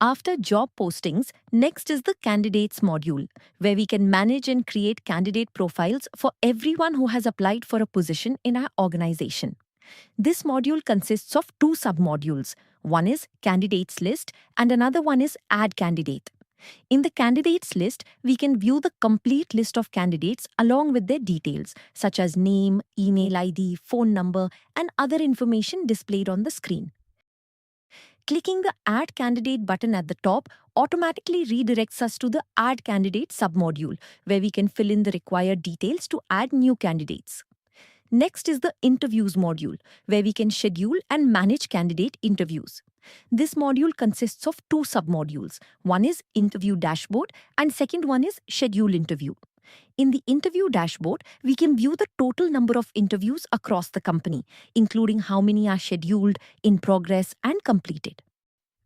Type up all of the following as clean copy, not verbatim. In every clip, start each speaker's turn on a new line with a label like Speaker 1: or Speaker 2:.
Speaker 1: After job postings, next is the candidates module, where we can manage and create candidate profiles for everyone who has applied for a position in our organization. This module consists of two submodules. One is candidates list and another one is add candidate. In the candidates list, we can view the complete list of candidates along with their details, such as name, email ID, phone number, and other information displayed on the screen. Clicking the Add Candidate button at the top automatically redirects us to the Add Candidate submodule, where we can fill in the required details to add new candidates. Next is the Interviews module, where we can schedule and manage candidate interviews. This module consists of two submodules. One is Interview Dashboard and second one is Schedule Interview. In the interview dashboard, we can view the total number of interviews across the company, including how many are scheduled, in progress, and completed.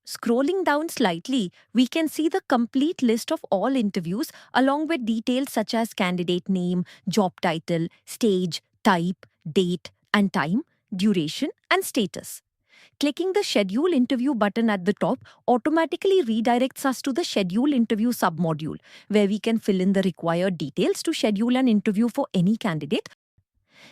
Speaker 1: Scrolling down slightly, we can see the complete list of all interviews along with details such as candidate name, job title, stage, type, date and time, duration, and status. Clicking the Schedule Interview button at the top automatically redirects us to the Schedule Interview submodule, where we can fill in the required details to schedule an interview for any candidate.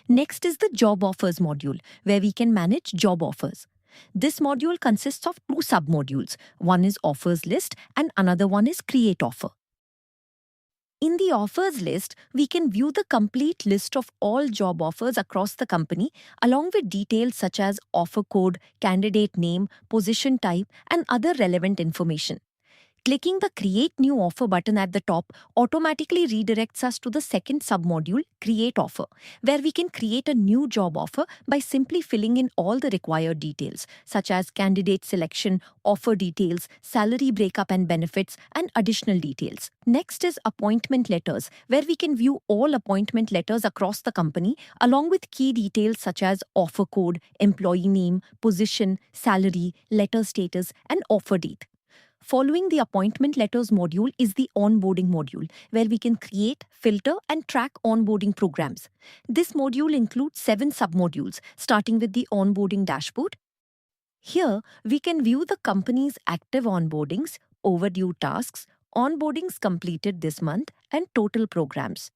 Speaker 1: Next is the Job Offers module, where we can manage job offers. This module consists of two submodules. One is Offers List and another one is Create Offer. In the offers list, we can view the complete list of all job offers across the company along with details such as offer code, candidate name, position type, and other relevant information. Clicking the Create New Offer button at the top automatically redirects us to the second submodule, Create Offer, where we can create a new job offer by simply filling in all the required details, such as candidate selection, offer details, salary breakup and benefits, and additional details. Next is Appointment Letters, where we can view all appointment letters across the company, along with key details such as offer code, employee name, position, salary, letter status, and offer date. Following the Appointment Letters module is the Onboarding module, where we can create, filter, and track onboarding programs. This module includes 7 submodules, starting with the Onboarding Dashboard. Here, we can view the company's active onboardings, overdue tasks, onboardings completed this month, and total programs.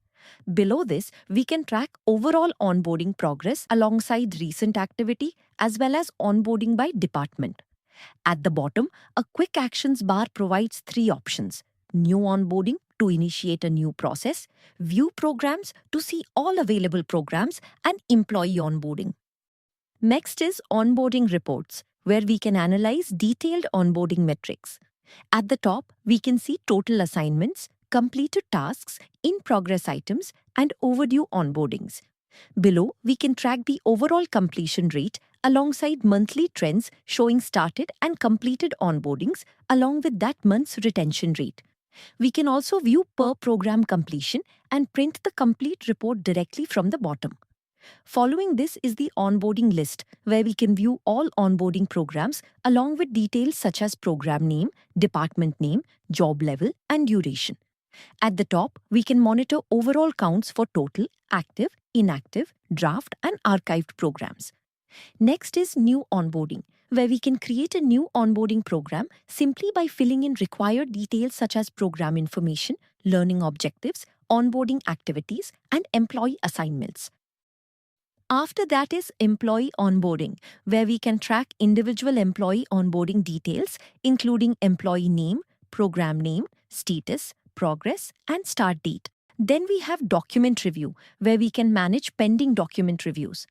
Speaker 1: Below this, we can track overall onboarding progress alongside recent activity as well as onboarding by department. At the bottom, a Quick Actions bar provides 3 options: New Onboarding to initiate a new process, View Programs to see all available programs, and Employee Onboarding. Next is Onboarding Reports, where we can analyze detailed onboarding metrics. At the top, we can see total assignments, completed tasks, in-progress items, and overdue onboardings. Below, we can track the overall completion rate alongside monthly trends showing started and completed onboardings along with that month's retention rate. We can also view per program completion and print the complete report directly from the bottom. Following this is the onboarding list, where we can view all onboarding programs along with details such as program name, department name, job level, and duration. At the top, we can monitor overall counts for total, active, inactive, draft, and archived programs. Next is New Onboarding, where we can create a new onboarding program simply by filling in required details such as program information, learning objectives, onboarding activities, and employee assignments. After that is Employee Onboarding, where we can track individual employee onboarding details, including employee name, program name, status, progress, and start date. Then we have Document Review, where we can manage pending document reviews.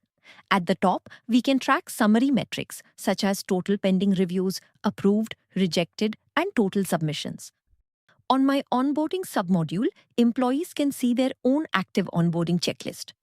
Speaker 1: At the top, we can track summary metrics such as total pending reviews, approved, rejected, and total submissions. On my onboarding submodule, employees can see their own active onboarding checklist.